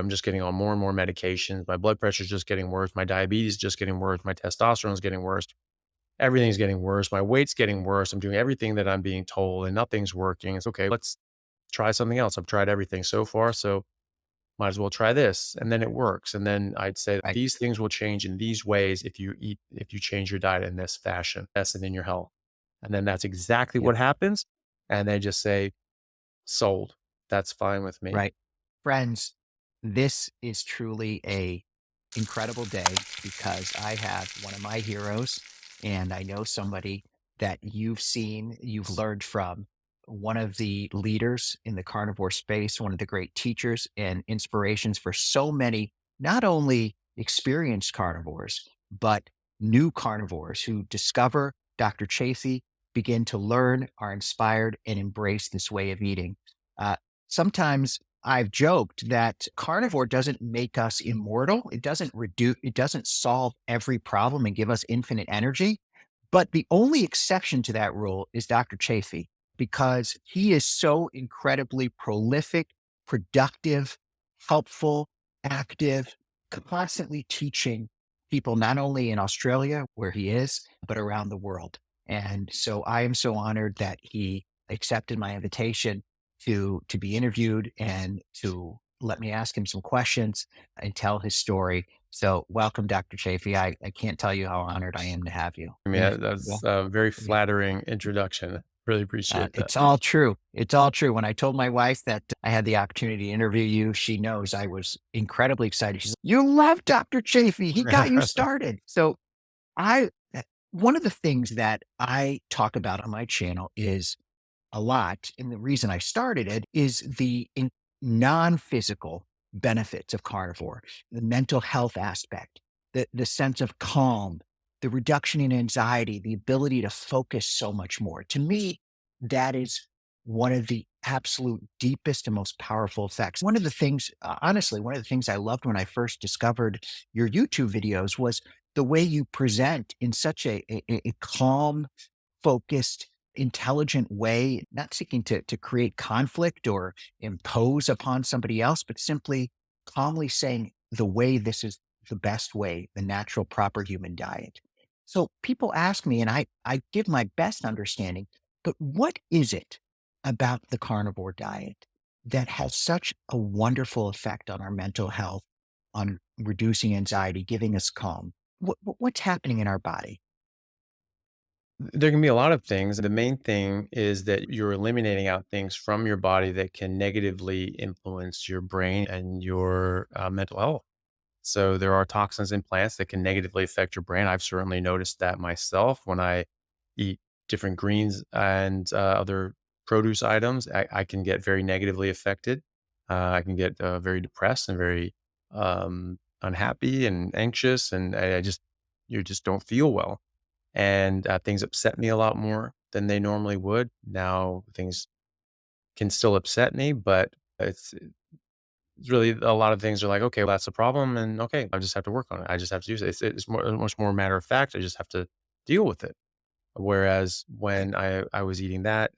I'm just getting on more and more medications. My blood pressure is just getting worse. My diabetes is just getting worse. My testosterone is getting worse. Everything's getting worse. My weight's getting worse. I'm doing everything that I'm being told and nothing's working. It's okay. Let's try something else. I've tried everything so far. So might as well try this. And then it works. And then I'd say Right. these things will change in these ways if you change your diet in this fashion, that's it in your health. And then that's exactly Yep. what happens. And they just say, sold. That's fine with me. Right. Friends, this is truly a incredible day because I have one of my heroes and I know somebody that you've seen, you've learned from, one of the leaders in the carnivore space, one of the great teachers and inspirations for so many, not only experienced carnivores, but new carnivores who discover Dr. Chafee, begin to learn, are inspired, and embrace this way of eating. Uh, Sometimes I've joked that carnivore doesn't make us immortal. It doesn't solve every problem and give us infinite energy. But the only exception to that rule is Dr. Chafee because he is so incredibly prolific, productive, helpful, active, constantly teaching people, not only in Australia where he is, but around the world. And so I am so honored that he accepted my invitation to be interviewed and to let me ask him some questions and tell his story. So welcome, Dr. Chafee. I can't tell you how honored I am to have you. I mean, Yeah. that's Well, a very yeah. flattering introduction. Really appreciate that. It's all true. It's all true. When I told my wife that I had the opportunity to interview you, she knows I was incredibly excited. She's like, "You love Dr. Chafee. He got you started." So I, one of the things that I talk about on my channel is a lot. And the reason I started it is non physical benefits of carnivore, the mental health aspect, the sense of calm, the reduction in anxiety, the ability to focus so much more. To me, that is one of the absolute deepest and most powerful effects. One of the things, honestly, one of the things I loved when I first discovered your YouTube videos was the way you present in such a calm, focused, intelligent way, not seeking to create conflict or impose upon somebody else, but simply calmly saying the way this is the best way, the natural, proper human diet. So people ask me, and I give my best understanding, but what is it about the carnivore diet that has such a wonderful effect on our mental health, on reducing anxiety, giving us calm? What's happening in our body? There can be a lot of things. The main thing is that you're eliminating out things from your body that can negatively influence your brain and your mental health. So there are toxins in plants that can negatively affect your brain. I've certainly noticed that myself when I eat different greens and other produce items. I can get very negatively affected. I can get very depressed and very unhappy and anxious, and I just you just don't feel well. And things upset me a lot more than they normally would. Now things can still upset me, but it's really a lot of things are like, okay, well, that's the problem. And okay, I just have to work on it. I just have to use it. It's much more matter of fact. I just have to deal with it. Whereas when I was eating that,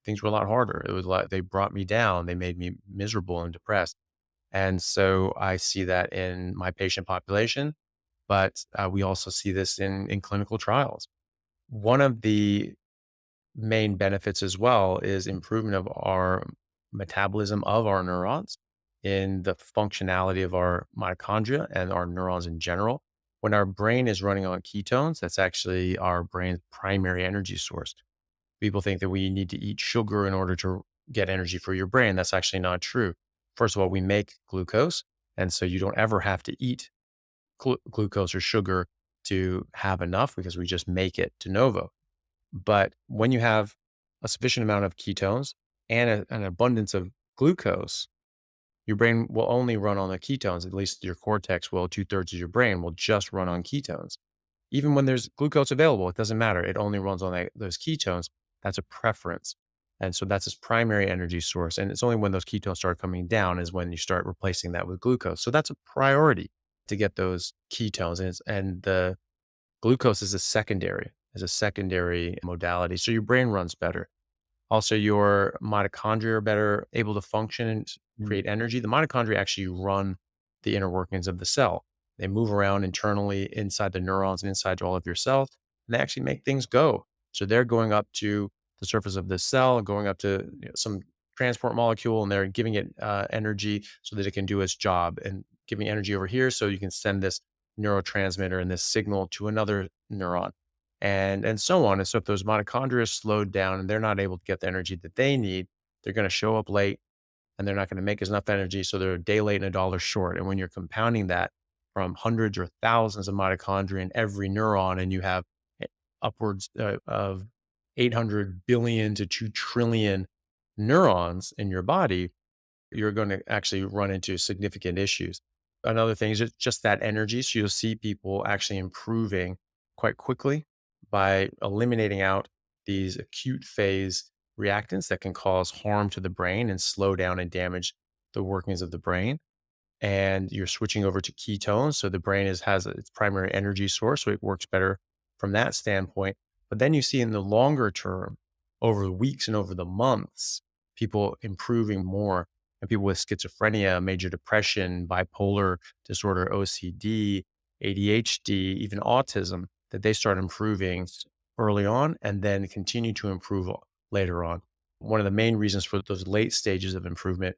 things were a lot harder. It was like they brought me down. They made me miserable and depressed. And so I see that in my patient population, but we also see this in clinical trials. One of the main benefits as well is improvement of our metabolism of our neurons in the functionality of our mitochondria and our neurons in general. When our brain is running on ketones, that's actually our brain's primary energy source. People think that we need to eat sugar in order to get energy for your brain. That's actually not true. First of all, we make glucose. And so you don't ever have to eat glucose or sugar to have enough because we just make it de novo. But when you have a sufficient amount of ketones and an abundance of glucose, your brain will only run on the ketones. At least your cortex will, two-thirds of your brain will just run on ketones. Even when there's glucose available, it doesn't matter. It only runs on those ketones. That's a preference. And so that's its primary energy source. And it's only when those ketones start coming down is when you start replacing that with glucose. So that's a priority to get those ketones. And the glucose is a secondary modality. So your brain runs better. Also, your mitochondria are better able to function and Mm. create energy. The mitochondria actually run the inner workings of the cell. They move around internally inside the neurons and inside all of your cells, and they actually make things go. So they're going up to the surface of the cell, going up to some transport molecule, and they're giving it energy so that it can do its job, and giving energy over here so you can send this neurotransmitter and this signal to another neuron, and so on. And so if those mitochondria are slowed down and they're not able to get the energy that they need, they're going to show up late and they're not going to make enough energy. So they're a day late and a dollar short. And when you're compounding that from hundreds or thousands of mitochondria in every neuron, and you have upwards of 800 billion to 2 trillion neurons in your body, you're going to actually run into significant issues. Another thing is just that energy. So you'll see people actually improving quite quickly by eliminating out these acute phase reactants that can cause harm to the brain and slow down and damage the workings of the brain. And you're switching over to ketones. So the brain has its primary energy source. So it works better from that standpoint. But then you see in the longer term, over the weeks and over the months, people improving more, and people with schizophrenia, major depression, bipolar disorder, OCD, ADHD, even autism, that they start improving early on and then continue to improve later on. One of the main reasons for those late stages of improvement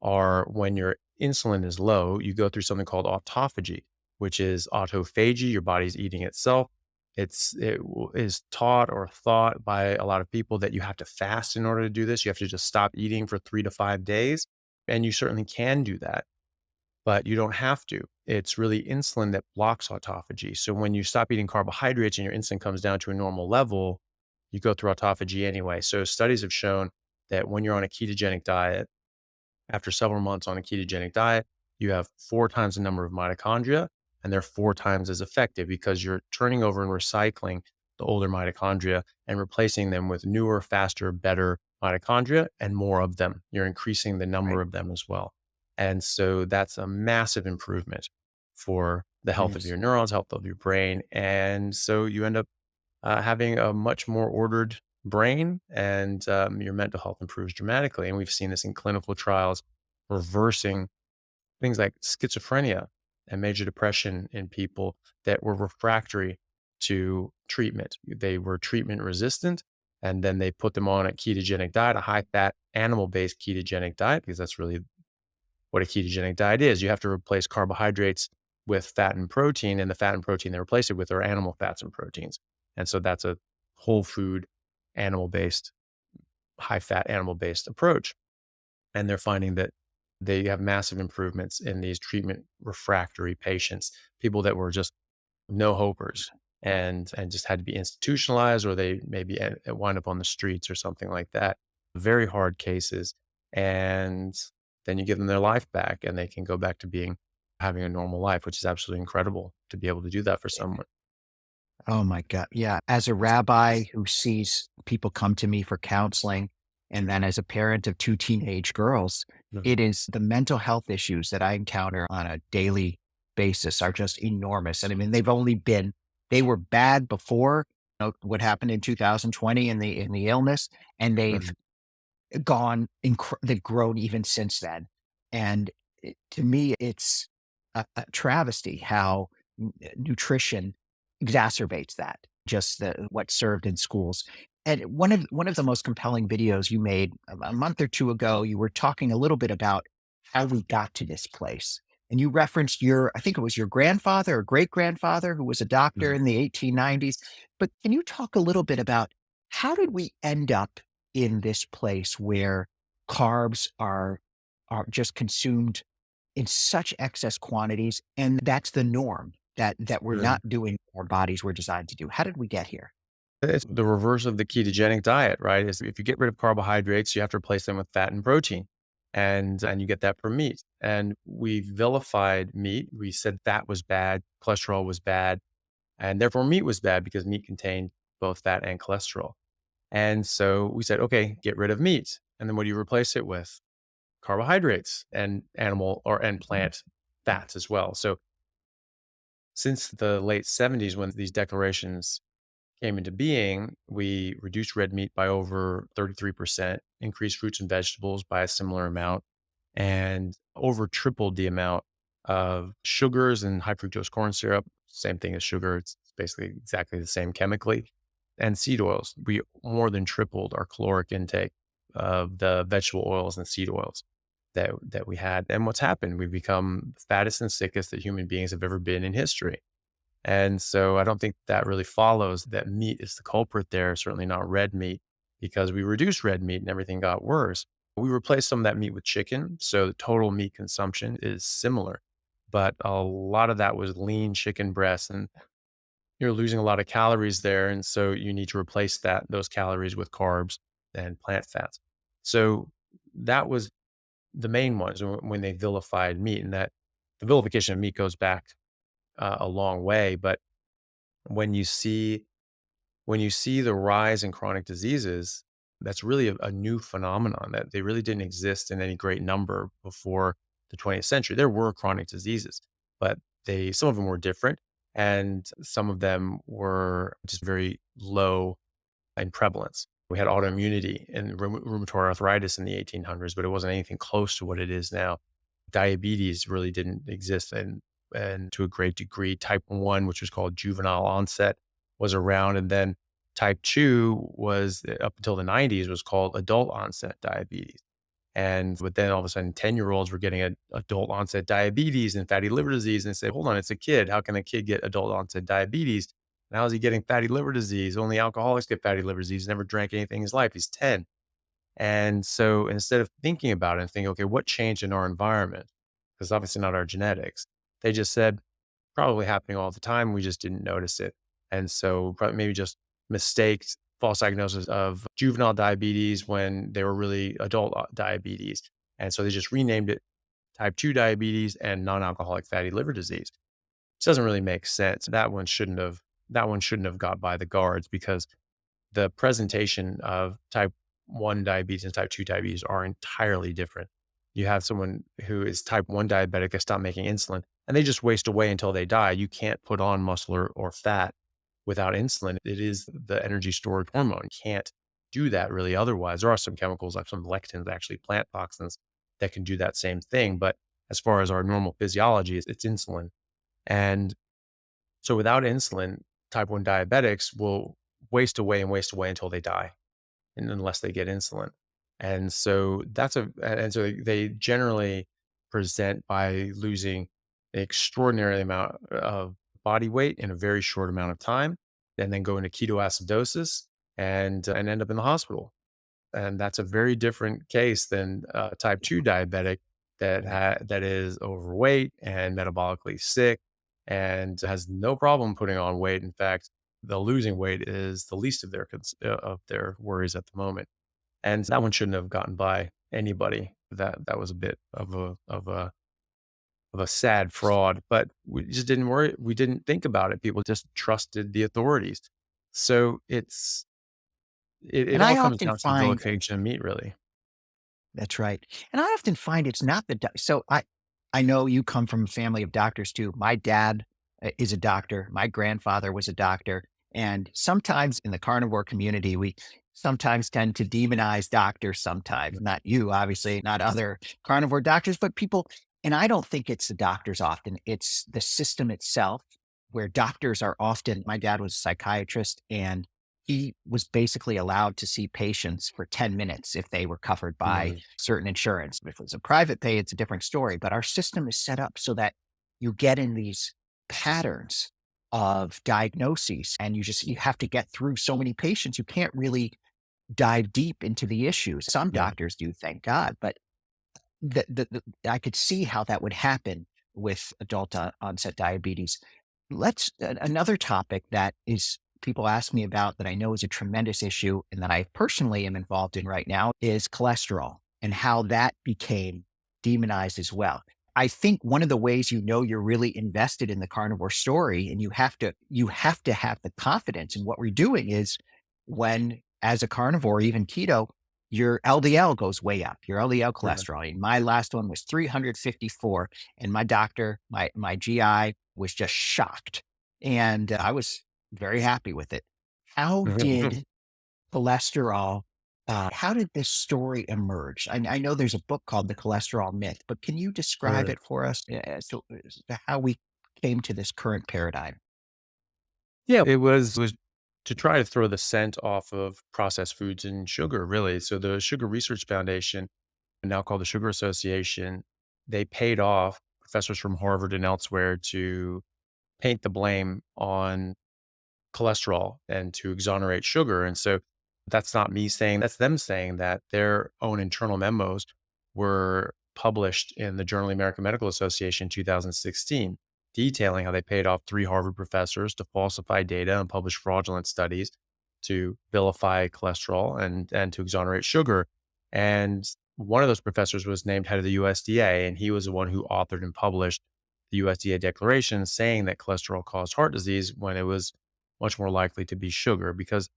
are when your insulin is low, you go through something called autophagy, which is autophagy. Your body's eating itself. Is taught or thought by a lot of people that you have to fast in order to do this. You have to just stop eating for 3 to 5 days. And you certainly can do that, but you don't have to. It's really insulin that blocks autophagy. So when you stop eating carbohydrates and your insulin comes down to a normal level, you go through autophagy anyway. So studies have shown that when you're on a ketogenic diet, after several months on a ketogenic diet, you have 4 times the number of mitochondria, and they're 4 times as effective because you're turning over and recycling the older mitochondria and replacing them with newer, faster, better mitochondria and more of them. You're increasing the number Right. of them as well. And so that's a massive improvement for the health of Yes. your neurons, health of your brain. And so you end up having a much more ordered brain, and your mental health improves dramatically. And we've seen this in clinical trials, reversing things like schizophrenia and major depression in people that were refractory to treatment. They were treatment resistant, and then they put them on a ketogenic diet, a high fat, animal based ketogenic diet, because that's really what a ketogenic diet is. You have to replace carbohydrates with fat and protein, and the fat and protein they replace it with are animal fats and proteins. And so that's a whole food, animal based, high fat, animal based approach. And they're finding that they have massive improvements in these treatment refractory patients, people that were just no hopers and just had to be institutionalized, or they maybe wind up on the streets or something like that. Very hard cases. And then you give them their life back and they can go back to having a normal life, which is absolutely incredible to be able to do that for someone. Oh my God. Yeah. As a rabbi who sees people come to me for counseling, and then as a parent of two teenage girls, Mhm. it is the mental health issues that I encounter on a daily basis are just enormous. And I mean, they were bad before what happened in 2020 in the illness, and they've Mhm. they've grown even since then. And to me, it's a travesty how nutrition exacerbates that, just what served in schools. And one of the most compelling videos you made a month or two ago, you were talking a little bit about how we got to this place. And you referenced I think it was your grandfather or great grandfather who was a doctor Mhm. in the 1890s. But can you talk a little bit about how did we end up in this place where carbs are just consumed in such excess quantities, and that's the norm that we're Mhm. not doing what our bodies were designed to do? How did we get here? It's the reverse of the ketogenic diet, right? Is if you get rid of carbohydrates, you have to replace them with fat and protein. And you get that from meat. And we vilified meat. We said fat was bad, cholesterol was bad, and therefore meat was bad because meat contained both fat and cholesterol. And so we said, okay, get rid of meat. And then what do you replace it with? Carbohydrates and animal or and plant fats as well. So since the late 70s, when these declarations came into being, we reduced red meat by over 33%, increased fruits and vegetables by a similar amount, and over tripled the amount of sugars and high fructose corn syrup, same thing as sugar. It's basically exactly the same chemically, and seed oils. We more than tripled our caloric intake of the vegetable oils and seed oils that we had. And what's happened? We've become the fattest and sickest that human beings have ever been in history. And so I don't think that really follows that meat is the culprit there, certainly not red meat, because we reduced red meat and everything got worse. We replaced some of that meat with chicken. So the total meat consumption is similar. But a lot of that was lean chicken breast, and you're losing a lot of calories there. And so you need to replace those calories with carbs and plant fats. So that was the main ones when they vilified meat, and that the vilification of meat goes back a long way. But when you see when you see the rise in chronic diseases, that's really a new phenomenon that they really didn't exist in any great number before the 20th century. There were chronic diseases, but they some of them were different, and some of them were just very low in prevalence. We had autoimmunity and rheumatoid arthritis in the 1800s, but it wasn't anything close to what it is now. Diabetes really didn't exist, and to a great degree, type 1, which was called juvenile onset, was around, and then type 2 was up until the 90s was called adult onset diabetes. And but then all of a sudden 10-year-olds were getting adult onset diabetes and fatty liver disease, and they say, hold on, it's a kid. How can a kid get adult onset diabetes? Now is he getting fatty liver disease? Only alcoholics get fatty liver disease. Never drank anything in his life. He's 10. And so instead of thinking about it and thinking, okay, what changed in our environment? Because obviously not our genetics. They just said, probably happening all the time. We just didn't notice it. And so probably maybe just mistakes, false diagnosis of juvenile diabetes when they were really adult diabetes. And so they just renamed it type 2 diabetes and non-alcoholic fatty liver disease. This doesn't really make sense. That one shouldn't have got by the guards, because the presentation of type 1 diabetes and type 2 diabetes are entirely different. You have someone who is type 1 diabetic, they stop making insulin, and they just waste away until they die. You can't put on muscle or fat without insulin. It is the energy storage hormone. You can't do that really otherwise. There are some chemicals, like some lectins, actually plant toxins, that can do that same thing. But as far as our normal physiology, it's insulin. And so without insulin, type 1 diabetics will waste away until they die, and unless they get insulin. And so they generally present by losing an extraordinary amount of body weight in a very short amount of time, and then go into ketoacidosis and end up in the hospital. And that's a very different case than type 2 diabetic that is overweight and metabolically sick and has no problem putting on weight. In fact, the losing weight is the least of their worries at the moment. And that one shouldn't have gotten by anybody. That was a bit of a sad fraud, but we just didn't worry. We didn't think about it. People just trusted the authorities. So it And all I comes often down to find vilification of meat, really. that's right. And I often find it's not the so I know you come from a family of doctors too. My dad is a doctor. My grandfather was a doctor. And sometimes in the carnivore community, we sometimes tend to demonize doctors sometimes, not you, obviously, not other carnivore doctors, but people. And I don't think it's the doctors often, it's the system itself where doctors are often. My dad was a psychiatrist, and he was basically allowed to see patients for 10 minutes if they were covered by Mm, certain insurance. If it was a private pay, it's a different story. But our system is set up so that you get in these patterns of diagnoses, and you have to get through so many patients. You can't really dive deep into the issues. Some yeah. doctors do, thank God, but I could see how that would happen with adult onset diabetes. Another topic that is people ask me about that I know is a tremendous issue and that I personally am involved in right now is cholesterol and how that became demonized as well. I think one of the ways you know you're really invested in the carnivore story, and you have to have the confidence in what we're doing, is when, as a carnivore, even keto, your LDL goes way up, your LDL Yeah. cholesterol. And my last one was 354, and my doctor, my GI, was just shocked, and I was very happy with it. How did cholesterol How did this story emerge? I know there's a book called The Cholesterol Myth, but can you describe Right. it for us as to how we came to this current paradigm? Yeah, it was to try to throw the scent off of processed foods and sugar, really. So the Sugar Research Foundation, now called the Sugar Association, they paid off professors from Harvard and elsewhere to paint the blame on cholesterol and to exonerate sugar. And so that's not me saying, that's them saying that their own internal memos were published in the Journal of the American Medical Association in 2016, detailing how they paid off 3 Harvard professors to falsify data and publish fraudulent studies to vilify cholesterol and to exonerate sugar. And one of those professors was named head of the USDA, and he was the one who authored and published the USDA declaration saying that cholesterol caused heart disease when it was much more likely to be sugar because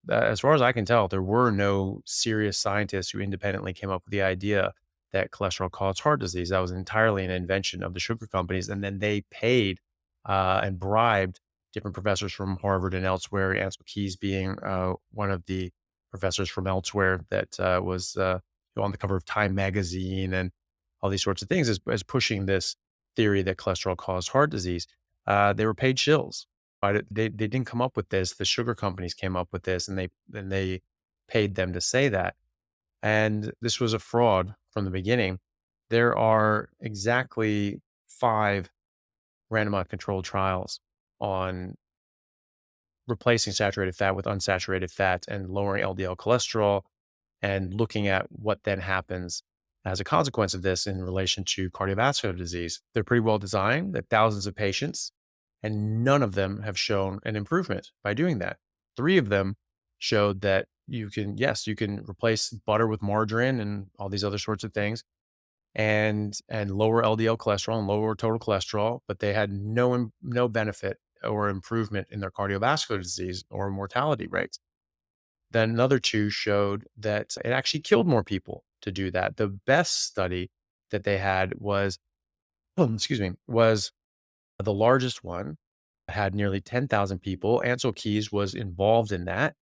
as far as I can tell, there were no serious scientists who independently came up with the idea that cholesterol caused heart disease. That was entirely an invention of the sugar companies. And then they paid and bribed different professors from Harvard and elsewhere, Ansel Keys being one of the professors from elsewhere that was on the cover of Time magazine and all these sorts of things as pushing this theory that cholesterol caused heart disease. They were paid shills. Right? They didn't come up with this. The sugar companies came up with this, and they paid them to say that. And this was a fraud from the beginning. There are exactly 5 randomized controlled trials on replacing saturated fat with unsaturated fat and lowering LDL cholesterol and looking at what then happens as a consequence of this in relation to cardiovascular disease. They're pretty well designed. They're thousands of patients, and none of them have shown an improvement by doing that. 3 of them showed that you can, yes, you can replace butter with margarine and all these other sorts of things and lower LDL cholesterol and lower total cholesterol, but they had no benefit or improvement in their cardiovascular disease or mortality rates. Then another 2 showed that it actually killed more people to do that. The best study that they had was, excuse me, was the largest one, had nearly 10,000 people. Ansel Keys was involved in that,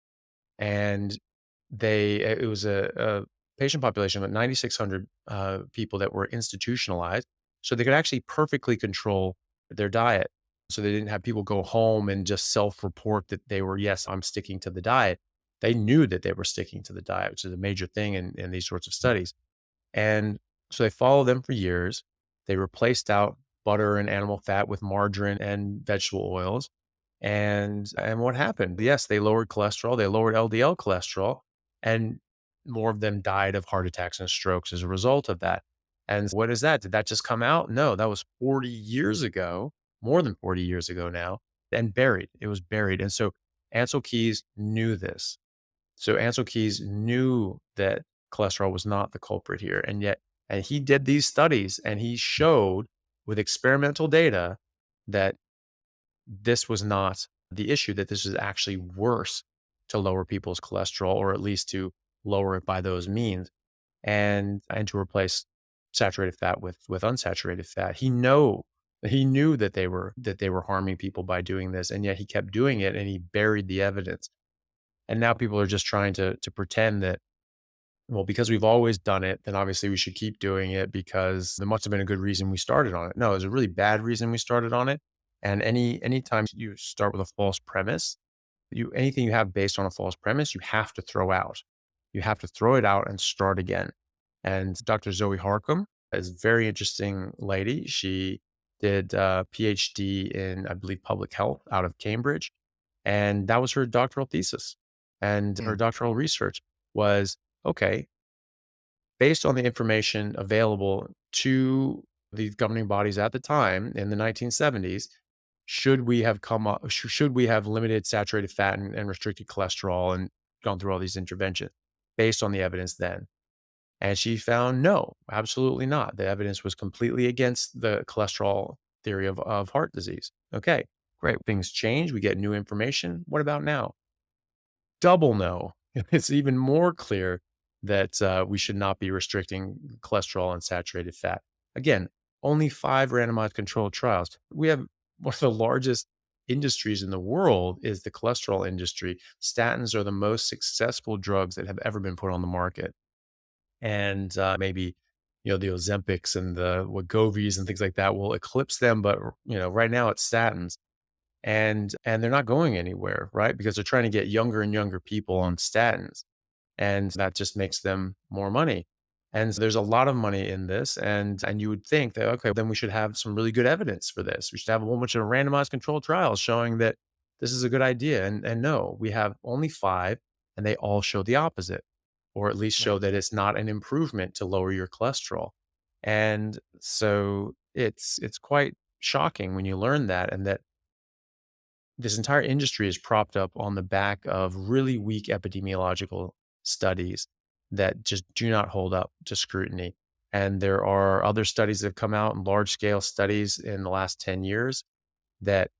and it was a patient population of 9,600 people that were institutionalized, so they could actually perfectly control their diet. So they didn't have people go home and just self-report that they were, "Yes, I'm sticking to the diet." They knew that they were sticking to the diet, which is a major thing in these sorts of studies. And so they followed them for years. They replaced out butter and animal fat with margarine and vegetable oils. And what happened? Yes, they lowered cholesterol, they lowered LDL cholesterol, and more of them died of heart attacks and strokes as a result of that. And what is that? Did that just come out? No, that was 40 years ago, more than 40 years ago now, and buried. It was buried. And so Ansel Keys knew this. So Ansel Keys knew that cholesterol was not the culprit here. And he did these studies and he showed with experimental data that this was not the issue, that this is actually worse to lower people's cholesterol, or at least to lower it by those means and to replace saturated fat with unsaturated fat. He knew that they were harming people by doing this, and yet he kept doing it and he buried the evidence. And now people are just trying to pretend that, well, because we've always done it, then obviously we should keep doing it because there must have been a good reason we started on it. No, there's a really bad reason we started on it. And anytime you start with a false premise, anything you have based on a false premise, you have to throw out. You have to throw it out and start again. And Dr. Zoe Harcum is a very interesting lady. She did a PhD in, I believe, public health out of Cambridge. And that was her doctoral thesis. And her Mm, doctoral research was, okay, based on the information available to the governing bodies at the time in the 1970s, should we have come up, should we have limited saturated fat and restricted cholesterol and gone through all these interventions based on the evidence then? And she found no, absolutely not. The evidence was completely against the cholesterol theory of heart disease. Okay, great. Things change. We get new information. What about now? Double no. It's even more clear that we should not be restricting cholesterol and saturated fat. Again, only 5 randomized controlled trials. We have one of the largest industries in the world is the cholesterol industry. Statins are the most successful drugs that have ever been put on the market. And maybe, the Ozempics and the Wegovy's and things like that will eclipse them. But, right now it's statins and they're not going anywhere, right? Because they're trying to get younger and younger people on statins and that just makes them more money. And so there's a lot of money in this, and you would think that okay, then we should have some really good evidence for this. We should have a whole bunch of randomized controlled trials showing that this is a good idea. And no, we have only five, and they all show the opposite, or at least show Right. that it's not an improvement to lower your cholesterol. And so it's quite shocking when you learn that, and that this entire industry is propped up on the back of really weak epidemiological studies that just do not hold up to scrutiny. And there are other studies that have come out, and large scale studies in the last 10 years that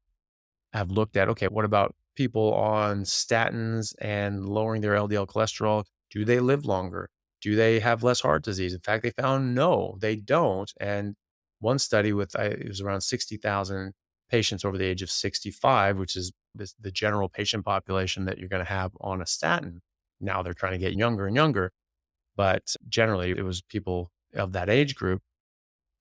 have looked at, okay, what about people on statins and lowering their LDL cholesterol? Do they live longer? Do they have less heart disease? In fact, they found no, they don't. And one study with it was around 60,000 patients over the age of 65, which is the general patient population that you're going to have on a statin. Now they're trying to get younger and younger, but generally it was people of that age group,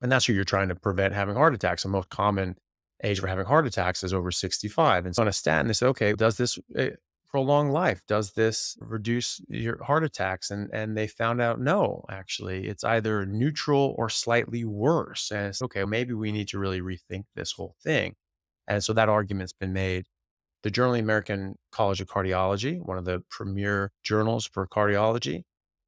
and that's who you're trying to prevent having heart attacks. The most common age for having heart attacks is over 65. And so on a statin, they say, okay, does this prolong life? Does this reduce your heart attacks? And they found out no, actually, it's either neutral or slightly worse. And it's okay, maybe we need to really rethink this whole thing. And so that argument's been made. The Journal of the American College of Cardiology, one of the premier journals for cardiology,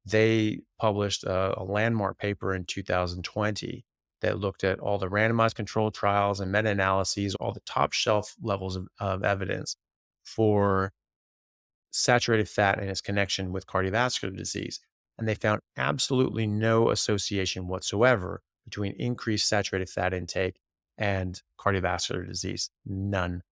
they published a landmark paper in 2020 that looked at all the randomized controlled trials and meta-analyses, all the top shelf levels of evidence for saturated fat and its connection with cardiovascular disease. And they found absolutely no association whatsoever between increased saturated fat intake and cardiovascular disease. None.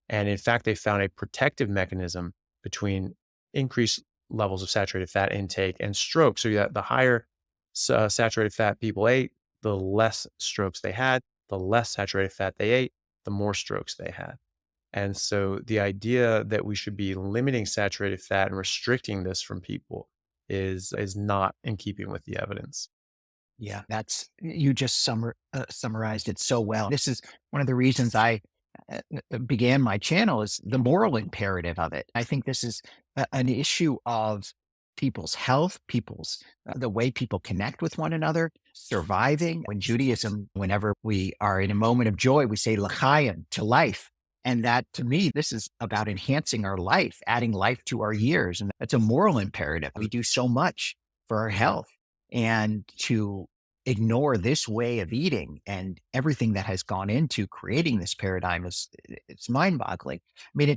And in fact, they found a protective mechanism between increased levels of saturated fat intake and stroke. So that the higher saturated fat people ate, the less strokes they had. The less saturated fat they ate, the more strokes they had. And so the idea that we should be limiting saturated fat and restricting this from people is not in keeping with the evidence. Yeah, that's you just summarized it so well. This is one of the reasons I began my channel is the moral imperative of it. I think this is an issue of people's health, people's the way people connect with one another, surviving. When Judaism, whenever we are in a moment of joy, we say l'chaim, to life. And that to me, this is about enhancing our life, adding life to our years. And that's a moral imperative. We do so much for our health. And to ignore this way of eating and everything that has gone into creating this paradigm is it's mind-boggling. I mean,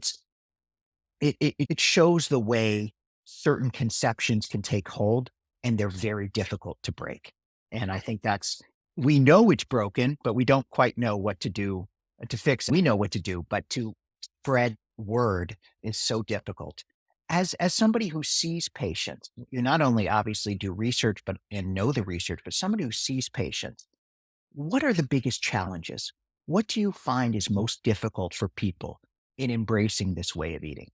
it shows the way certain conceptions can take hold and they're very difficult to break. And I think that's we know it's broken, but we don't quite know what to do to fix it. We know what to do, but to spread word is so difficult. As somebody who sees patients, you not only obviously do research but and know the research, but somebody who sees patients, what are the biggest challenges? What do you find is most difficult for people in embracing this way of eating?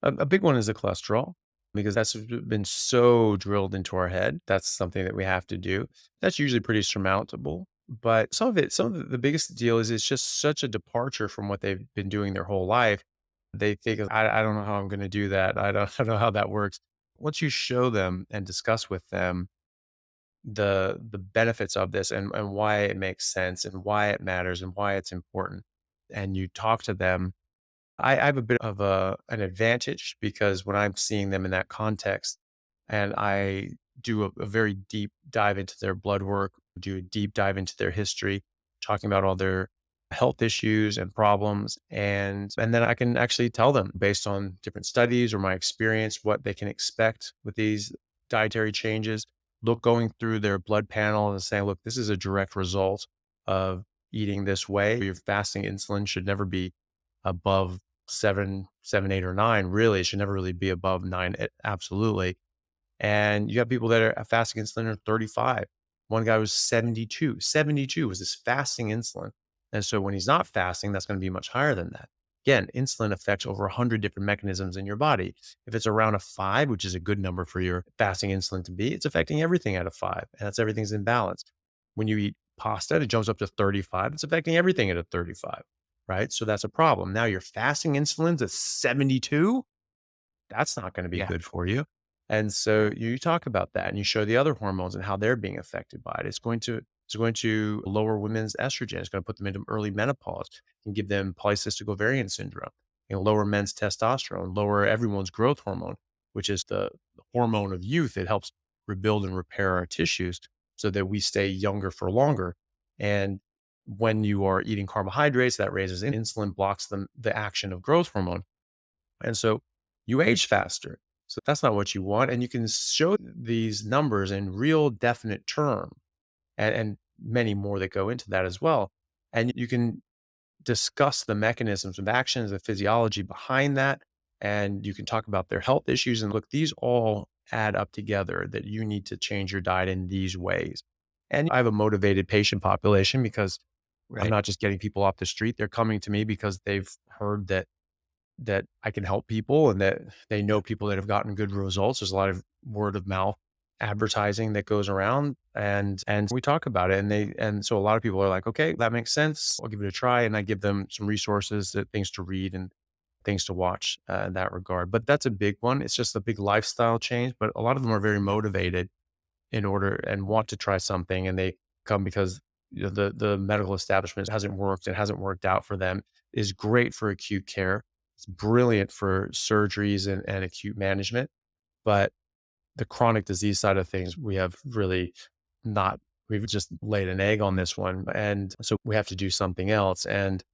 A big one is the cholesterol because that's been so drilled into our head. That's something that we have to do. That's usually pretty surmountable. But some of the biggest deal is it's just such a departure from what they've been doing their whole life. They think, I don't know how I'm going to do that. I don't know how that works. Once you show them and discuss with them the benefits of this and why it makes sense and why it matters and why it's important, and you talk to them, I have a bit of an advantage because when I'm seeing them in that context and I do a very deep dive into their blood work, do a deep dive into their history, talking about all their health issues and problems. And then I can actually tell them based on different studies or my experience, what they can expect with these dietary changes. Look, going through their blood panel and saying, look, this is a direct result of eating this way. Your fasting insulin should never be above 7, 8, or 9. Really, it should never really be above 9. Absolutely. And you have people that are fasting insulin are 35. One guy was 72. 72 was his fasting insulin. And so when he's not fasting, that's going to be much higher than that. Again, insulin affects over 100 different mechanisms in your body. If it's around a 5, which is a good number for your fasting insulin to be, it's affecting everything at a 5, and that's everything's in balance. When you eat pasta, it jumps up to 35. It's affecting everything at a 35, right? So that's a problem. Now your fasting insulin's at 72. That's not going to be Yeah. good for you. And so you talk about that and you show the other hormones and how they're being affected by it. It's going to lower women's estrogen. It's going to put them into early menopause and give them polycystic ovarian syndrome. Lower men's testosterone, lower everyone's growth hormone, which is the hormone of youth. It helps rebuild and repair our tissues so that we stay younger for longer. And when you are eating carbohydrates, that raises insulin, blocks the action of growth hormone. And so you age faster. So that's not what you want. And you can show these numbers in real definite term and many more that go into that as well. And you can discuss the mechanisms of actions, the physiology behind that. And you can talk about their health issues. And look, these all add up together that you need to change your diet in these ways. And I have a motivated patient population because I'm Right. not just getting people off the street. They're coming to me because they've heard that I can help people and that they Yeah. know people that have gotten good results. There's a lot of word of mouth advertising that goes around and we talk about it and so a lot of people are like, okay, that makes sense. I'll give it a try. And I give them some resources, things to read and things to watch in that regard. But that's a big one. It's just a big lifestyle change. But a lot of them are very Yeah. motivated in order and want to try something and they come because the medical establishment hasn't worked, it hasn't worked out for them, is great for acute care. It's brilliant for surgeries and acute management. But the chronic disease side of things, we have really not, we've just laid an egg on this one. And so we have to do something else. And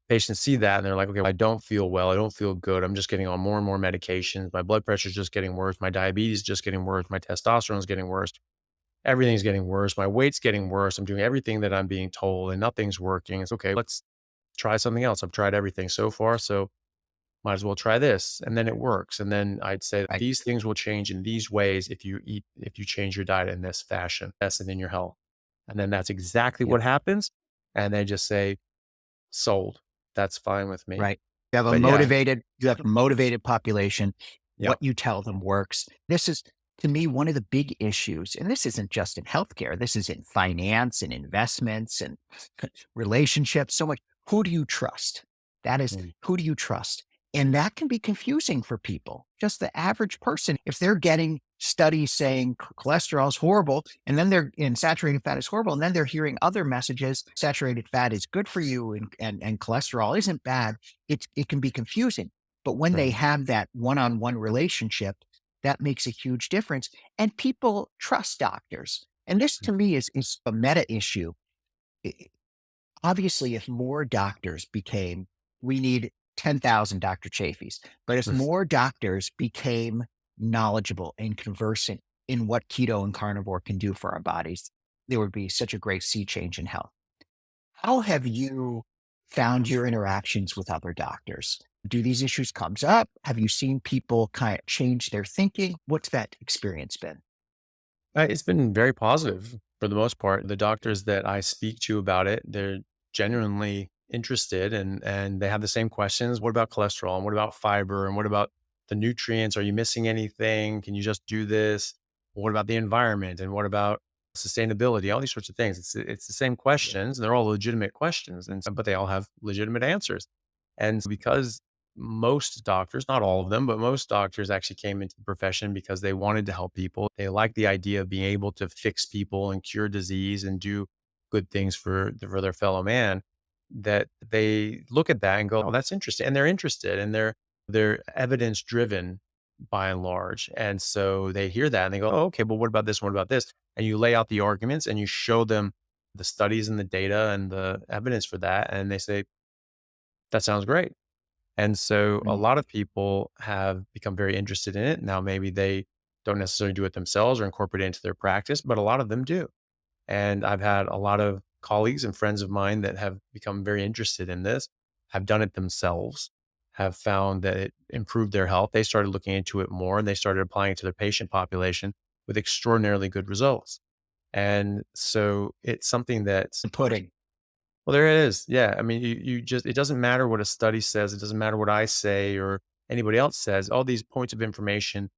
patients see that and they're like, okay, I don't feel well. I don't feel good. I'm just getting on more and more medications. My blood pressure is just getting worse. My diabetes is just getting worse. My testosterone is getting worse. Everything's getting worse. My weight's getting worse. I'm doing everything that I'm being told and nothing's working. It's okay. Let's try something else. I've tried everything so far. So might as well try this. And then it works. And then I'd say that Right. these things will change in these ways if you change your diet in this fashion, that's in your health. And then that's exactly Yeah. what happens. And they just say, sold. That's fine with me. Right. But yeah, You have a motivated population. yeah. What you tell them works. This is, to me, one of the big issues. And this isn't just in healthcare. This is in finance and investments and relationships. So much. Who do you trust? That is, Mm, who do you trust? And that can be confusing for people. Just the average person, if they're getting studies saying cholesterol is horrible, and then they're in saturated fat is horrible, and then they're hearing other messages, saturated fat is good for you and cholesterol isn't bad, it can be confusing. But when they right. have that one-on-one relationship, that makes a huge difference. And people trust doctors. And this to me is a meta issue. I- Obviously, if more doctors became, we need 10,000 Dr. Chaffees, but if more doctors became knowledgeable and conversant in what keto and carnivore can do for our bodies, there would be such a great sea change in health. How have you found your interactions with other doctors? Do these issues comes up? Have you seen people kind of change their thinking? What's that experience been? It's been very positive for the most part. The doctors that I speak to about it, they're genuinely interested and they have the same questions. What about cholesterol? And what about fiber? And what about the nutrients? Are you missing anything? Can you just do this? What about the environment? And what about sustainability? All these sorts of things. It's the same Yeah. questions. They're all legitimate questions, but they all have legitimate answers. And because most doctors, not all of them, but most doctors actually came into the profession because they wanted to help people. They like the idea of being able to fix people and cure disease and do good things for their fellow man. That they look at that and go, "Oh, that's interesting," and they're interested and they're evidence driven by and large. And so they hear that and they go, "Oh, okay, but what about this? What about this?" And you lay out the arguments and you show them the studies and the data and the evidence for that, and they say, "That sounds great." And so a Mm. lot of people have become very interested in it. Now, maybe they don't necessarily do it themselves or incorporate it into their practice, but a lot of them do. And I've had a lot of colleagues and friends of mine that have become very interested in this, have done it themselves, have found that it improved their health. They started looking into it more and they started applying it to their patient population with extraordinarily good results. And so it's something that The pudding. Well, there it is. Yeah. I mean, you just, it doesn't matter what a study says. It doesn't matter what I say or anybody else says. All these points of information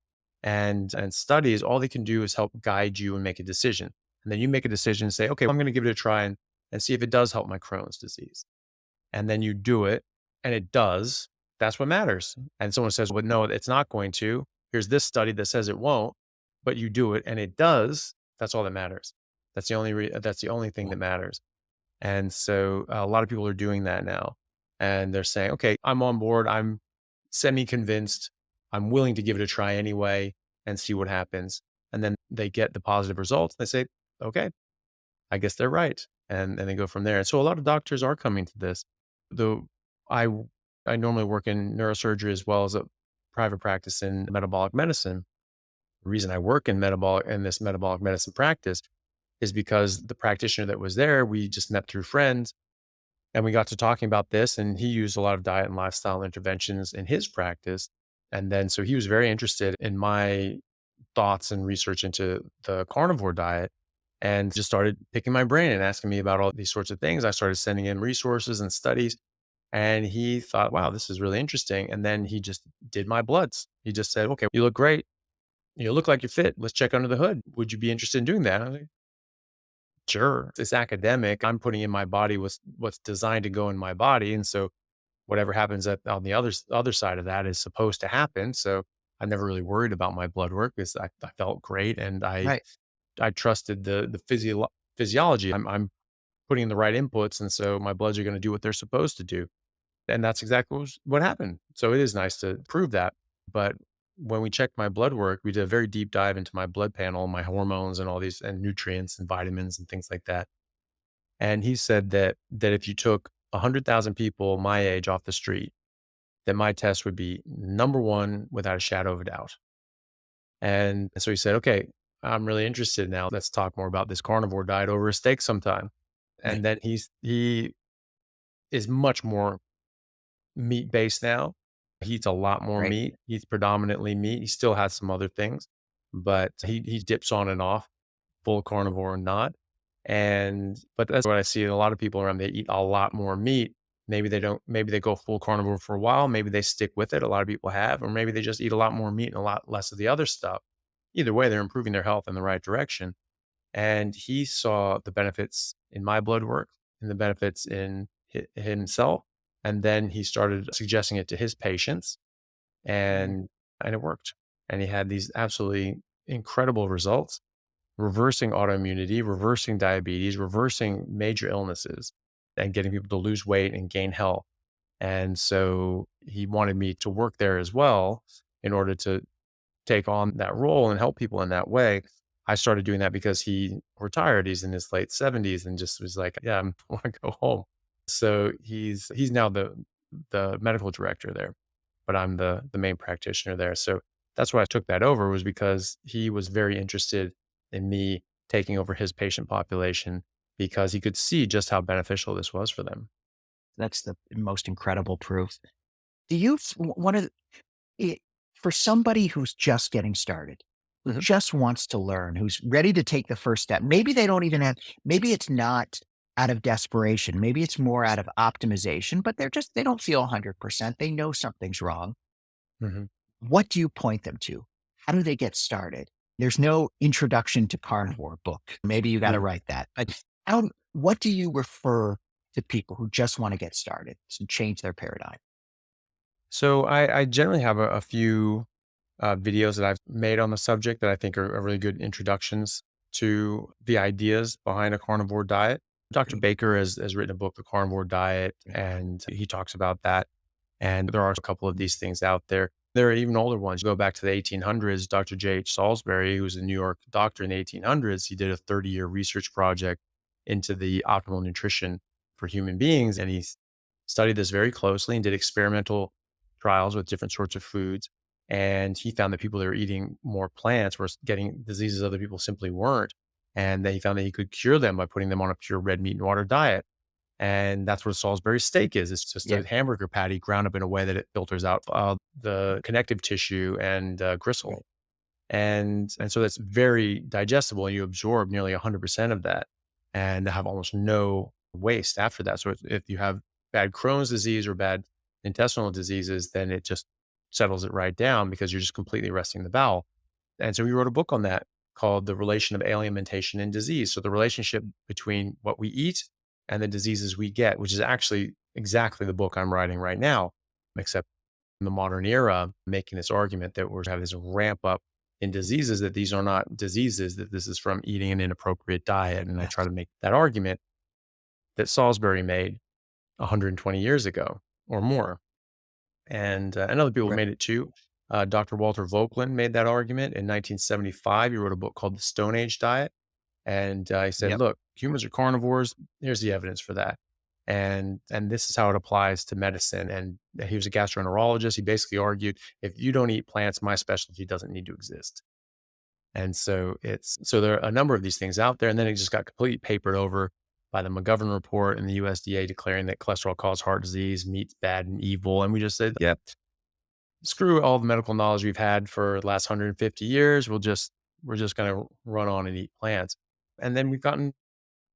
and studies, all they can do is help guide you and make a decision. And then you make a decision and say, okay, I'm going to give it a try and see if it does help my Crohn's disease. And then you do it and it does. That's what matters. And someone says, well, no, it's not going to. Here's this study that says it won't, but you do it and it does. That's all that matters. That's the only thing that matters. And so a lot of people are doing that now. And they're saying, okay, I'm on board. I'm semi convinced. I'm willing to give it a try anyway and see what happens. And then they get the positive results. They say, okay, I guess they're right. And they go from there. And so a lot of doctors are coming to this. Though I, I normally work in neurosurgery as well as a private practice in metabolic medicine. The reason I work in this metabolic medicine practice is because the practitioner that was there, we just met through friends and we got to talking about this, and he used a lot of diet and lifestyle interventions in his practice. And then so he was very interested in my thoughts and research into the carnivore diet and just started picking my brain and asking me about all these sorts of things. I started sending in resources and studies, and he thought, wow, this is really interesting. And then he just did my bloods. He just said, okay, you look great. You look like you're fit. Let's check under the hood. Would you be interested in doing that? I was like, sure. It's academic. I'm putting in my body what's designed to go in my body. And so whatever happens on the other side of that is supposed to happen. So I never really worried about my blood work because I felt great and Right. I trusted the physiology. I'm putting in the right inputs, and so my bloods are going to do what they're supposed to do. And that's exactly what happened. So it is nice to prove that. But when we checked my blood work, we did a very deep dive into my blood panel, my hormones, and all these and nutrients and vitamins and things like that. And he said that if you took 100,000 people my age off the street, that my test would be number one without a shadow of a doubt. And so he said, okay, I'm really interested now. Let's talk more about this carnivore diet over a steak sometime. Right. And then he is much more meat based now. He eats a lot more Right. meat. He's predominantly meat. He still has some other things, but he dips on and off, full carnivore or not. And but that's what I see in a lot of people around. They eat a lot more meat. Maybe they don't, maybe they go full carnivore for a while. Maybe they stick with it. A lot of people have, or maybe they just eat a lot more meat and a lot less of the other stuff. Either way, they're improving their health in the right direction. And he saw the benefits in my blood work and the benefits in himself. And then he started suggesting it to his patients Mm. and it worked. And he had these absolutely incredible results, reversing autoimmunity, reversing diabetes, reversing major illnesses, and getting people to lose weight and gain health. And so he wanted me to work there as well in order to take on that role and help people in that way. I started doing that because he retired. He's in his late 70s and just was like, yeah, I want to go home. So he's now the medical director there, but I'm the main practitioner there. So that's why I took that over, was because he was very interested in me taking over his patient population because he could see just how beneficial this was for them. That's the most incredible proof. Do you one of it, for somebody who's just getting started, who Mhm, just wants to learn, who's ready to take the first step, maybe they don't even have, maybe it's not out of desperation, maybe it's more out of optimization, but they don't feel 100%. They know something's wrong. mhm, What do you point them to? How do they get started? There's no introduction to carnivore book. Maybe you got to mhm. write that. But what do you refer to people who just want to get started and change their paradigm? So I generally have a few videos that I've made on the subject that I think are really good introductions to the ideas behind a carnivore diet. Dr. Great. Baker has written a book, The Carnivore Diet, Yeah. and he talks about that. And there are a couple of these things out there. There are even older ones. Go back to the 1800s. Dr. J.H. Salisbury, who was a New York doctor in the 1800s, he did a 30-year research project into the optimal nutrition for human beings. And he studied this very closely and did experimental trials with different sorts of foods. And he found that people that were eating more plants were getting diseases other people simply weren't. And then he found that he could cure them by putting them on a pure red meat and water diet. And that's what a Salisbury steak is. It's just Yeah. a hamburger patty ground up in a way that it filters out the connective tissue and gristle. Right. And so that's very digestible. And you absorb nearly 100% of that and have almost no waste after that. So if you have bad Crohn's disease or bad intestinal diseases, then it just settles it right down because you're just completely resting the bowel. And so we wrote a book on that called The Relation of Alimentation and Disease. So the relationship between what we eat and the diseases we get, which is actually exactly the book I'm writing right now, except in the modern era, making this argument that we're having this ramp up in diseases, that these are not diseases, that this is from eating an inappropriate diet. And I try Yes. to make that argument that Salisbury made 120 years ago or more. And other people Right. made it too. Dr. Walter Vogelin made that argument in 1975. He wrote a book called The Stone Age Diet. And he said, Yep. look, humans are carnivores. Here's the evidence for that. And this is how it applies to medicine. And he was a gastroenterologist. He basically argued, if you don't eat plants, my specialty doesn't need to exist. And so there are a number of these things out there. And then it just got completely papered over by the McGovern report and the USDA declaring that cholesterol causes heart disease, meat's bad and evil. And we just said, yeah, screw all the medical knowledge we've had for the last 150 years. We're just going to run on and eat plants. And then we've gotten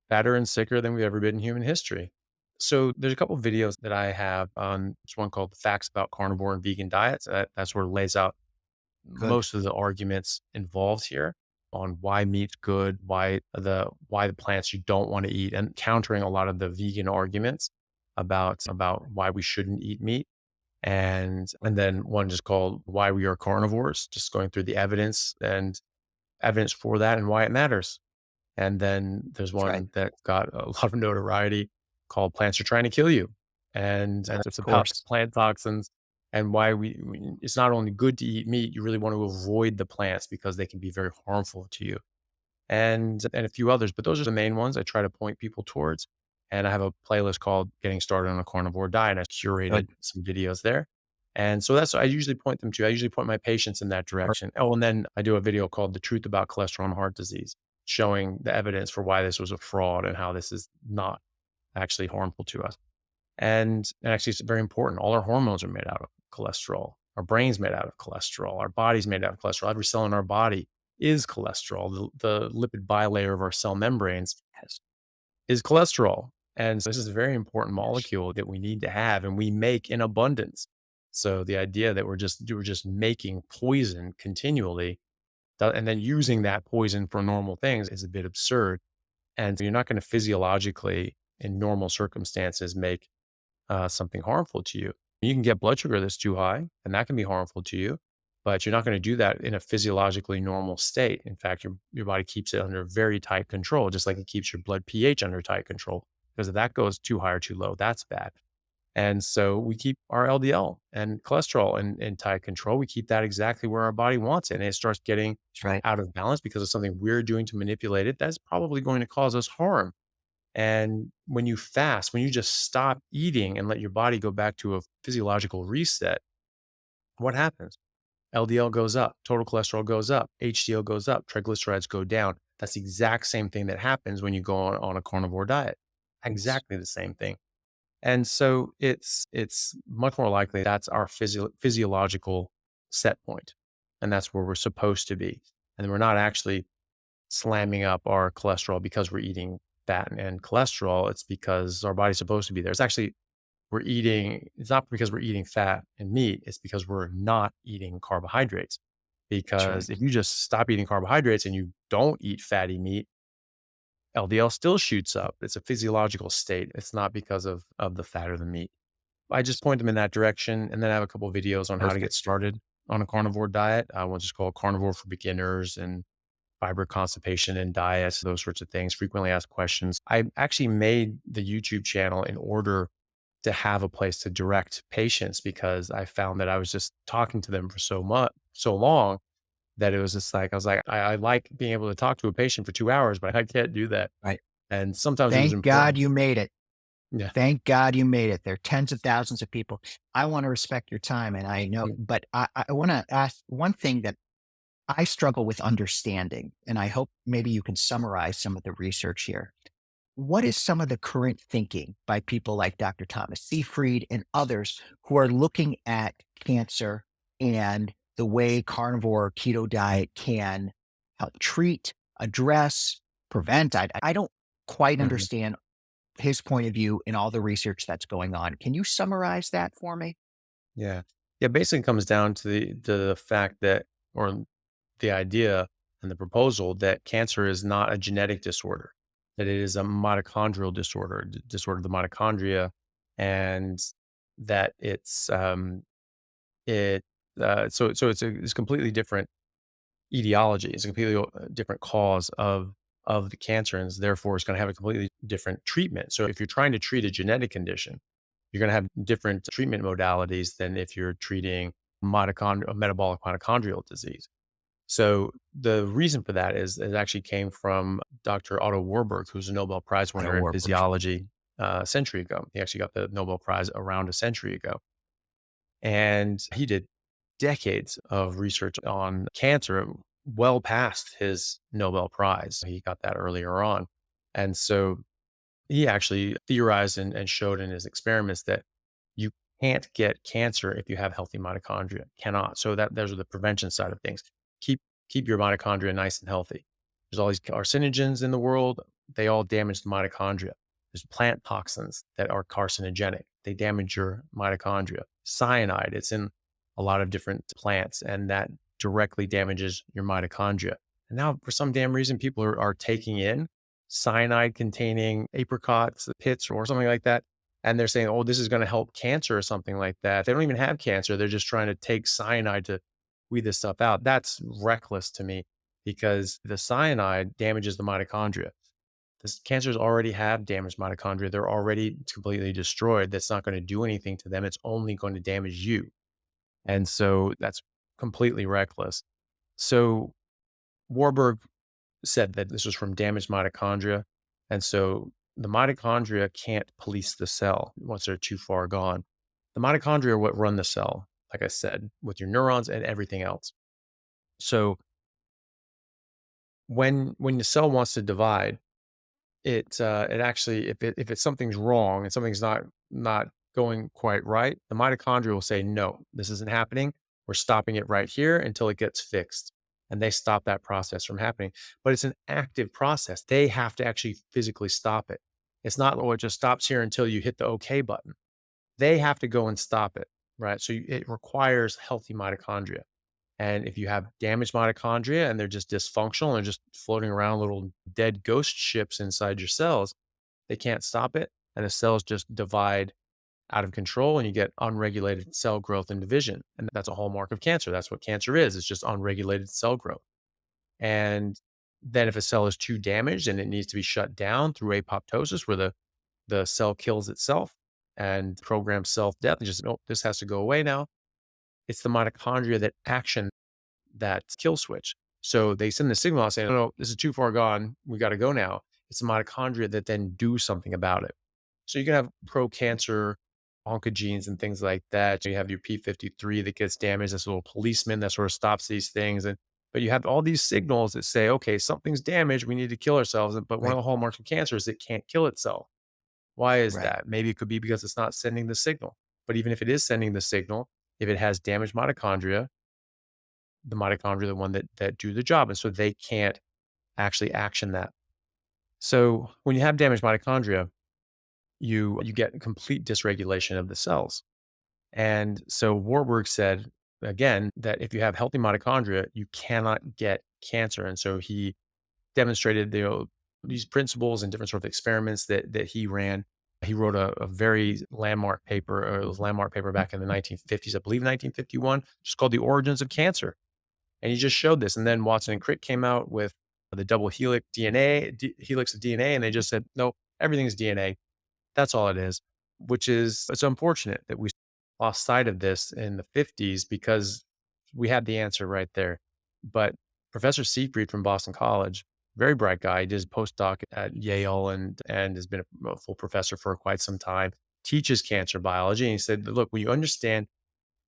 fatter and sicker than we've ever been in human history. So there's a couple of videos that I have on, there's one called Facts About Carnivore and Vegan Diets. That sort of lays out Good. most of the arguments involved here on why meat's good, why the plants you don't want to eat, and countering a lot of the vegan arguments about why we shouldn't eat meat. And then one just called Why We Are Carnivores, just going through the evidence and evidence for that and why it matters. And then there's That's right. one that got a lot of notoriety called Plants Are Trying to Kill You. And it's Of about course. plant toxins and why it's not only good to eat meat, you really want to avoid the plants because they can be very harmful to you. And a few others, but those are the main ones I try to point people towards. And I have a playlist called Getting Started on a Carnivore Diet. I Good. curated some videos there. And so that's what I usually point them to. I usually point my patients in that Per- direction. Oh, and then I do a video called The Truth About Cholesterol and Heart Disease, showing the evidence for why this was a fraud and how this is not actually harmful to us. And actually, it's very important. All our hormones are made out of cholesterol. Our brain's made out of cholesterol. Our body's made out of cholesterol. Every cell in our body is cholesterol. The lipid bilayer of our cell membranes Yes. is cholesterol. And so this is a very important Yes. molecule that we need to have and we make in abundance. So the idea that we're just making poison continually and then using that poison for normal things is a bit absurd. And so you're not going to physiologically, in normal circumstances, make something harmful to you. You can get blood sugar that's too high, and that can be harmful to you, but you're not going to do that in a physiologically normal state. In fact, your body keeps it under very tight control, just like it keeps your blood pH under tight control. Because if that goes too high or too low, that's bad. And so we keep our LDL and cholesterol in tight control. We keep that exactly where our body wants it. And it starts getting That's right. out of balance because of something we're doing to manipulate it. That's probably going to cause us harm. And when you fast, when you just stop eating and let your body go back to a physiological reset, what happens? LDL goes up, total cholesterol goes up, HDL goes up, triglycerides go down. That's the exact same thing that happens when you go on a carnivore diet. Yes. Exactly the same thing. And so it's much more likely that's our physiological set point, and that's where we're supposed to be. And we're not actually slamming up our cholesterol because we're eating fat and cholesterol. It's because our body's supposed to be there. It's not because we're eating fat and meat. It's because we're not eating carbohydrates. That's right. Because if you just stop eating carbohydrates and you don't eat fatty meat, LDL still shoots up. It's a physiological state. It's not because of the fat or the meat. I just point them in that direction. And then I have a couple of videos on how to get Perfect. started on a carnivore diet. One's just called Carnivore for Beginners and fiber constipation and diets, those sorts of things, frequently asked questions. I actually made the YouTube channel in order to have a place to direct patients because I found that I was just talking to them for so long that it was just like, I was like, I like being able to talk to a patient for 2 hours, but I can't do that. Right. And sometimes it was Thank God important. you made it. Yeah. Thank God you made it. There are tens of thousands of people. I want to respect your time, and I know, Mm, but I want to ask one thing that I struggle with understanding, and I hope maybe you can summarize some of the research here. What is some of the current thinking by people like Dr. Thomas Seyfried and others who are looking at cancer and the way carnivore keto diet can help treat, address, prevent? I don't quite mhm. understand his point of view in all the research that's going on. Can you summarize that for me? Yeah. Yeah, basically comes down to the fact that, or the idea and the proposal that cancer is not a genetic disorder, that it is a mitochondrial disorder, disorder of the mitochondria, and that it so it's completely different etiology. It's a completely different cause of the cancer, and therefore it's going to have a completely different treatment. So if you're trying to treat a genetic condition, you're going to have different treatment modalities than if you're treating metabolic mitochondrial disease. So the reason for that is it actually came from Dr. Otto Warburg, who's a Nobel Prize Otto winner in Warburg. physiology a century ago. He actually got the Nobel Prize around a century ago. And he did decades of research on cancer, well past his Nobel Prize. He got that earlier on. And so he actually theorized and showed in his experiments that you can't get cancer if you have healthy mitochondria. Cannot. So that those are the prevention side of things. Keep keep your mitochondria nice and healthy. There's all these carcinogens in the world. They all damage the mitochondria. There's plant toxins that are carcinogenic. They damage your mitochondria. Cyanide, it's in a lot of different plants, and that directly damages your mitochondria. And now, for some damn reason, people are taking in cyanide containing apricots, pits, or something like that. And they're saying, oh, this is going to help cancer or something like that. They don't even have cancer. They're just trying to take cyanide to weed this stuff out. That's reckless to me because the cyanide damages the mitochondria. This cancers already have damaged mitochondria. They're already completely destroyed. That's not going to do anything to them. It's only going to damage you. And so that's completely reckless. So Warburg said that this was from damaged mitochondria. And so the mitochondria can't police the cell once they're too far gone. The mitochondria are what run the cell, like I said, with your neurons and everything else. So when the cell wants to divide, it actually if it's something's wrong and something's not going quite right, the mitochondria will say, "No, this isn't happening. We're stopping it right here until it gets fixed." And they stop that process from happening. But it's an active process. They have to actually physically stop it. It's not, oh, it just stops here until you hit the OK button. They have to go and stop it, right? So it requires healthy mitochondria. And if you have damaged mitochondria and they're just dysfunctional and just floating around little dead ghost ships inside your cells, they can't stop it. And the cells just divide out of control and you get unregulated cell growth and division. And that's a hallmark of cancer. That's what cancer is. It's just unregulated cell growth. And then if a cell is too damaged and it needs to be shut down through apoptosis, where the cell kills itself and programs self death, and just, oh, this has to go away now. It's the mitochondria that action that kill switch. So they send the signal out saying, "No, no, this is too far gone. We got to go now." It's the mitochondria that then do something about it. So you can have pro-cancer oncogenes and things like that. You have your P53 that gets damaged. That's a little policeman that sort of stops these things. And but you have all these signals that say, okay, something's damaged. We need to kill ourselves. But one of Right. the hallmarks of cancer is it can't kill itself. Why is Right. that? Maybe it could be because it's not sending the signal. But even if it is sending the signal, if it has damaged mitochondria, the mitochondria are the one that do the job, and so they can't actually action that. So when you have damaged mitochondria, you get complete dysregulation of the cells. And so Warburg said again that if you have healthy mitochondria, you cannot get cancer. And so he demonstrated these principles and different sort of experiments that he ran. He wrote a very landmark paper, or it was a landmark paper back in the 1950s, I believe 1951, just called "The Origins of Cancer." And he just showed this. And then Watson and Crick came out with the double helix of DNA, and they just said, nope, everything's DNA. That's all it is, which is, it's unfortunate that we lost sight of this in the 50s because we had the answer right there. But Professor Siegfried from Boston College, very bright guy, he did his postdoc at Yale and has been a full professor for quite some time, teaches cancer biology. And he said, look, when you understand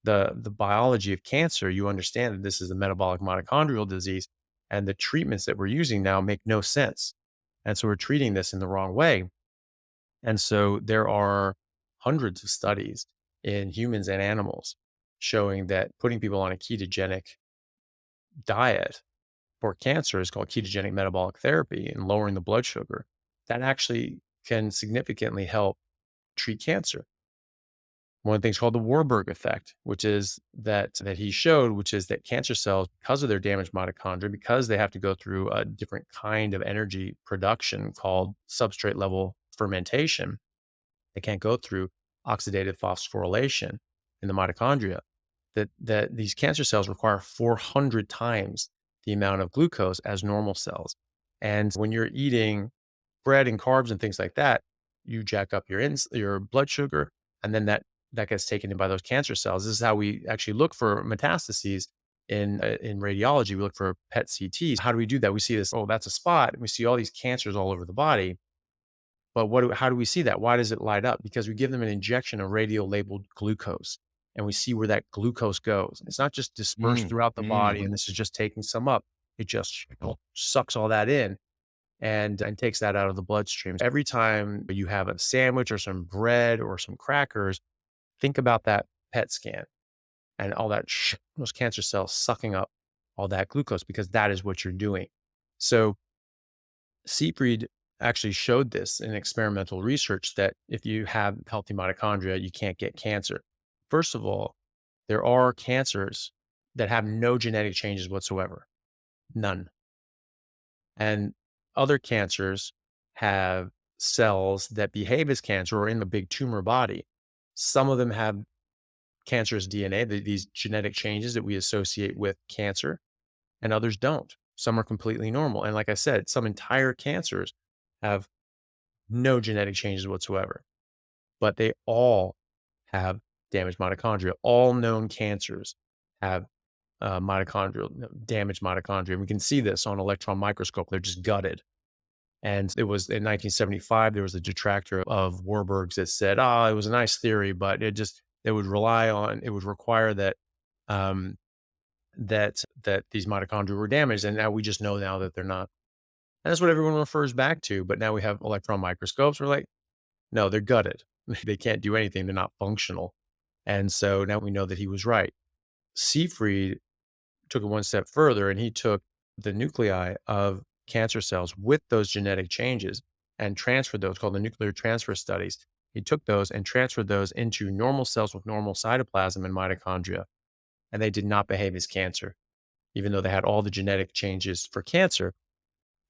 the biology of cancer, you understand that this is a metabolic mitochondrial disease, and the treatments that we're using now make no sense. And so we're treating this in the wrong way. And so there are hundreds of studies in humans and animals showing that putting people on a ketogenic diet for cancer is called ketogenic metabolic therapy and lowering the blood sugar. That actually can significantly help treat cancer. One of the things called the Warburg effect, which is that he showed, which is that cancer cells, because of their damaged mitochondria, because they have to go through a different kind of energy production called substrate level fermentation, they can't go through oxidative phosphorylation in the mitochondria. That these cancer cells require 400 times the amount of glucose as normal cells. And when you're eating bread and carbs and things like that, you jack up your blood sugar, and then that gets taken in by those cancer cells. This is how we actually look for metastases in radiology. We look for PET CTs. How do we do that? We see this. Oh, that's a spot. And we see all these cancers all over the body. But how do we see that? Why does it light up? Because we give them an injection of radio labeled glucose, and we see where that glucose goes. It's not just dispersed Mm, throughout the body, mm. and this is just taking some up. It just sucks all that in and takes that out of the bloodstream. Every time you have a sandwich or some bread or some crackers, think about that PET scan and all that those cancer cells sucking up all that glucose because that is what you're doing. So Siegfried actually showed this in experimental research that if you have healthy mitochondria, you can't get cancer. First of all, there are cancers that have no genetic changes whatsoever, none. And other cancers have cells that behave as cancer or in the big tumor body. Some of them have cancerous DNA, these genetic changes that we associate with cancer, and others don't. Some are completely normal. And like I said, some entire cancers have no genetic changes whatsoever, but they all have damaged mitochondria. All known cancers have mitochondrial damaged mitochondria. We can see this on electron microscope. They're just gutted. And it was in 1975, there was a detractor of Warburg's that said, "Oh, it was a nice theory, but it would it would require that um, that these mitochondria were damaged, and now we just know now that they're not." And that's what everyone refers back to. But now we have electron microscopes. We're like, no, they're gutted. They can't do anything. They're not functional. And so now we know that he was right. Siegfried took it one step further and he took the nuclei of cancer cells with those genetic changes and transferred those, called the nuclear transfer studies. He took those and transferred those into normal cells with normal cytoplasm and mitochondria, and they did not behave as cancer, even though they had all the genetic changes for cancer.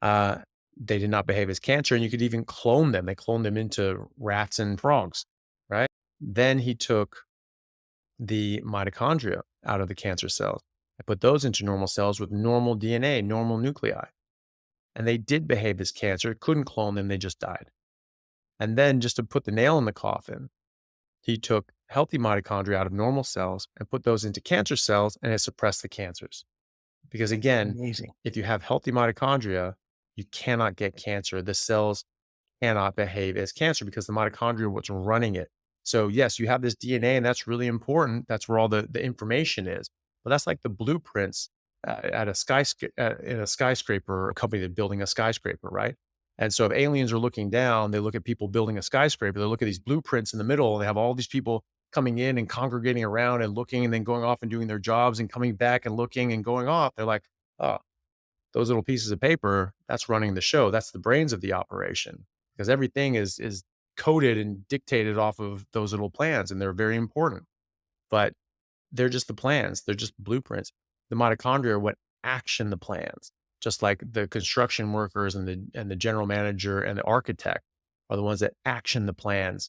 Uh, they did not behave as cancer, and you could even clone them. They cloned them into rats and frogs, right? Then he took the mitochondria out of the cancer cells. I put those into normal cells with normal DNA, normal nuclei, and they did behave as cancer. Couldn't clone them, they just died. And then, just to put the nail in the coffin, he took healthy mitochondria out of normal cells and put those into cancer cells, and it suppressed the cancers. Because again, Amazing. if you have healthy mitochondria, you cannot get cancer. The cells cannot behave as cancer because the mitochondria are what's running it. So yes, you have this DNA, and that's really important. That's where all the information is. But that's like the blueprints at a in a skyscraper, a company that's building a skyscraper, right? And so if aliens are looking down, they look at people building a skyscraper. They look at these blueprints in the middle. And they have all these people coming in and congregating around and looking, and then going off and doing their jobs and coming back and looking and going off. They're like, oh, those little pieces of paper, that's running the show. That's the brains of the operation because everything is coded and dictated off of those little plans, and they're very important. But they're just the plans. They're just blueprints. The mitochondria are what action the plans. Just like the construction workers and the general manager and the architect are the ones that action the plans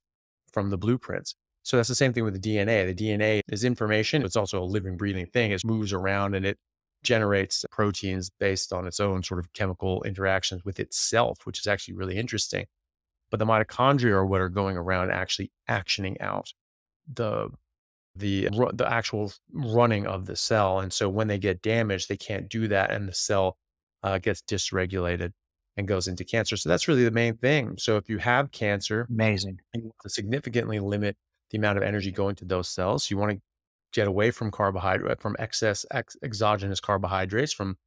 from the blueprints. So that's the same thing with the DNA. The DNA is information. It's also a living, breathing thing. It moves around and it generates proteins based on its own sort of chemical interactions with itself, which is actually really interesting. But the mitochondria are what are going around actually actioning out the the actual running of the cell. And so when they get damaged, they can't do that, and the cell gets dysregulated and goes into cancer. So that's really the main thing. So if you have cancer, Amazing. you want to significantly limit the amount of energy going to those cells. You want to get away from from exogenous carbohydrates, from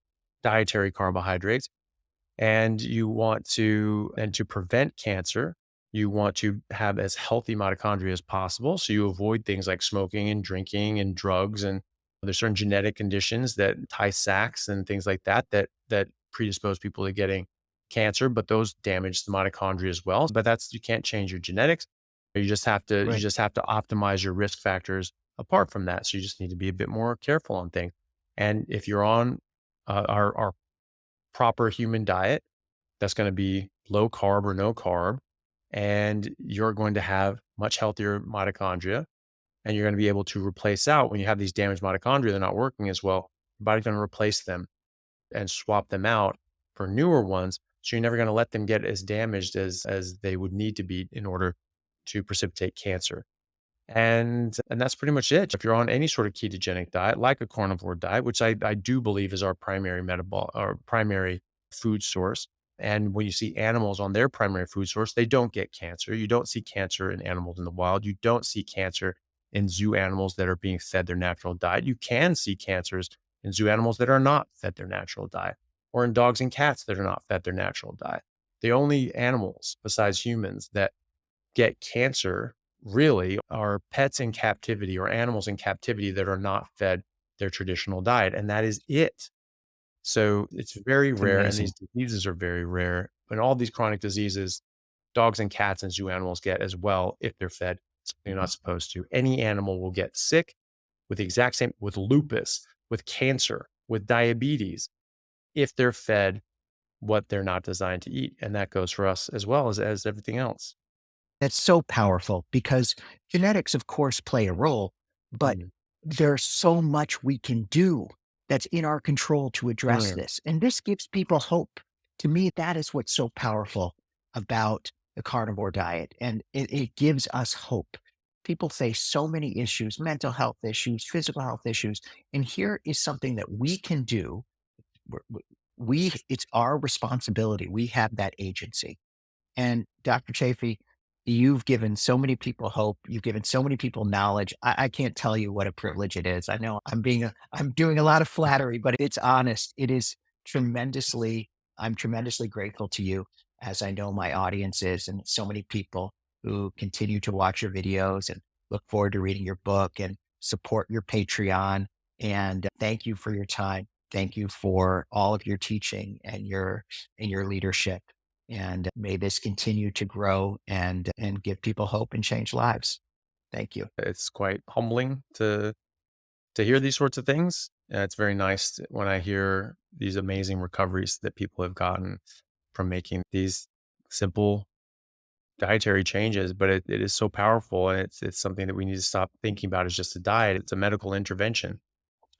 dietary carbohydrates, and to prevent cancer, you want to have as healthy mitochondria as possible. So you avoid things like smoking and drinking and drugs. And there's certain genetic conditions that Tay Sachs and things like that predispose people to getting cancer, but those damage the mitochondria as well. But that's, you can't change your genetics. You Right. just have to optimize your risk factors apart from that. So you just need to be a bit more careful on things. And if you're on our proper human diet, that's going to be low carb or no carb, and you're going to have much healthier mitochondria, and you're going to be able to replace out when you have these damaged mitochondria, they're not working as well. Your body's going to replace them and swap them out for newer ones. So you're never going to let them get as damaged as they would need to be in order to precipitate cancer. And that's pretty much it. If you're on any sort of ketogenic diet, like a carnivore diet, which I do believe is our primary or primary food source. And when you see animals on their primary food source, they don't get cancer. You don't see cancer in animals in the wild. You don't see cancer in zoo animals that are being fed their natural diet. You can see cancers in zoo animals that are not fed their natural diet, or in dogs and cats that are not fed their natural diet. The only animals besides humans that get cancer really are pets in captivity or animals in captivity that are not fed their traditional diet. And that is it. So it's very It's rare. And amazing. these diseases are very rare. And all these chronic diseases, dogs and cats and zoo animals get as well if they're fed something they're not supposed to. Any animal will get sick with the exact same, with lupus, with cancer, with diabetes, if they're fed what they're not designed to eat. And that goes for us as well as everything else. That's so powerful because genetics, of course, play a role, but Mm. there's so much we can do that's in our control to address Mm. this. And this gives people hope. To me, that is what's so powerful about the carnivore diet. And it gives us hope. People face so many issues, mental health issues, physical health issues. And here is something that we can do. It's our responsibility. We have that agency. And Dr. Chafee, you've given so many people hope. You've given so many people knowledge. I can't tell you what a privilege it is. I know I'm doing a lot of flattery, but it's honest. It is tremendously, I'm tremendously grateful to you, as I know my audience is, and so many people who continue to watch your videos and look forward to reading your book and support your Patreon. And thank you for your time. Thank you for all of your teaching and your leadership. And may this continue to grow and give people hope and change lives. Thank you. It's quite humbling to hear these sorts of things. It's very nice when I hear these amazing recoveries that people have gotten from making these simple dietary changes, but it is so powerful, and it's something that we need to stop thinking about as just a diet. It's a medical intervention.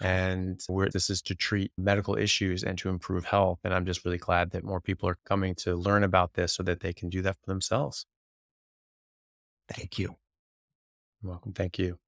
And where this is to treat medical issues and to improve health. And I'm just really glad that more people are coming to learn about this so that they can do that for themselves. Thank you. You're welcome. Thank you.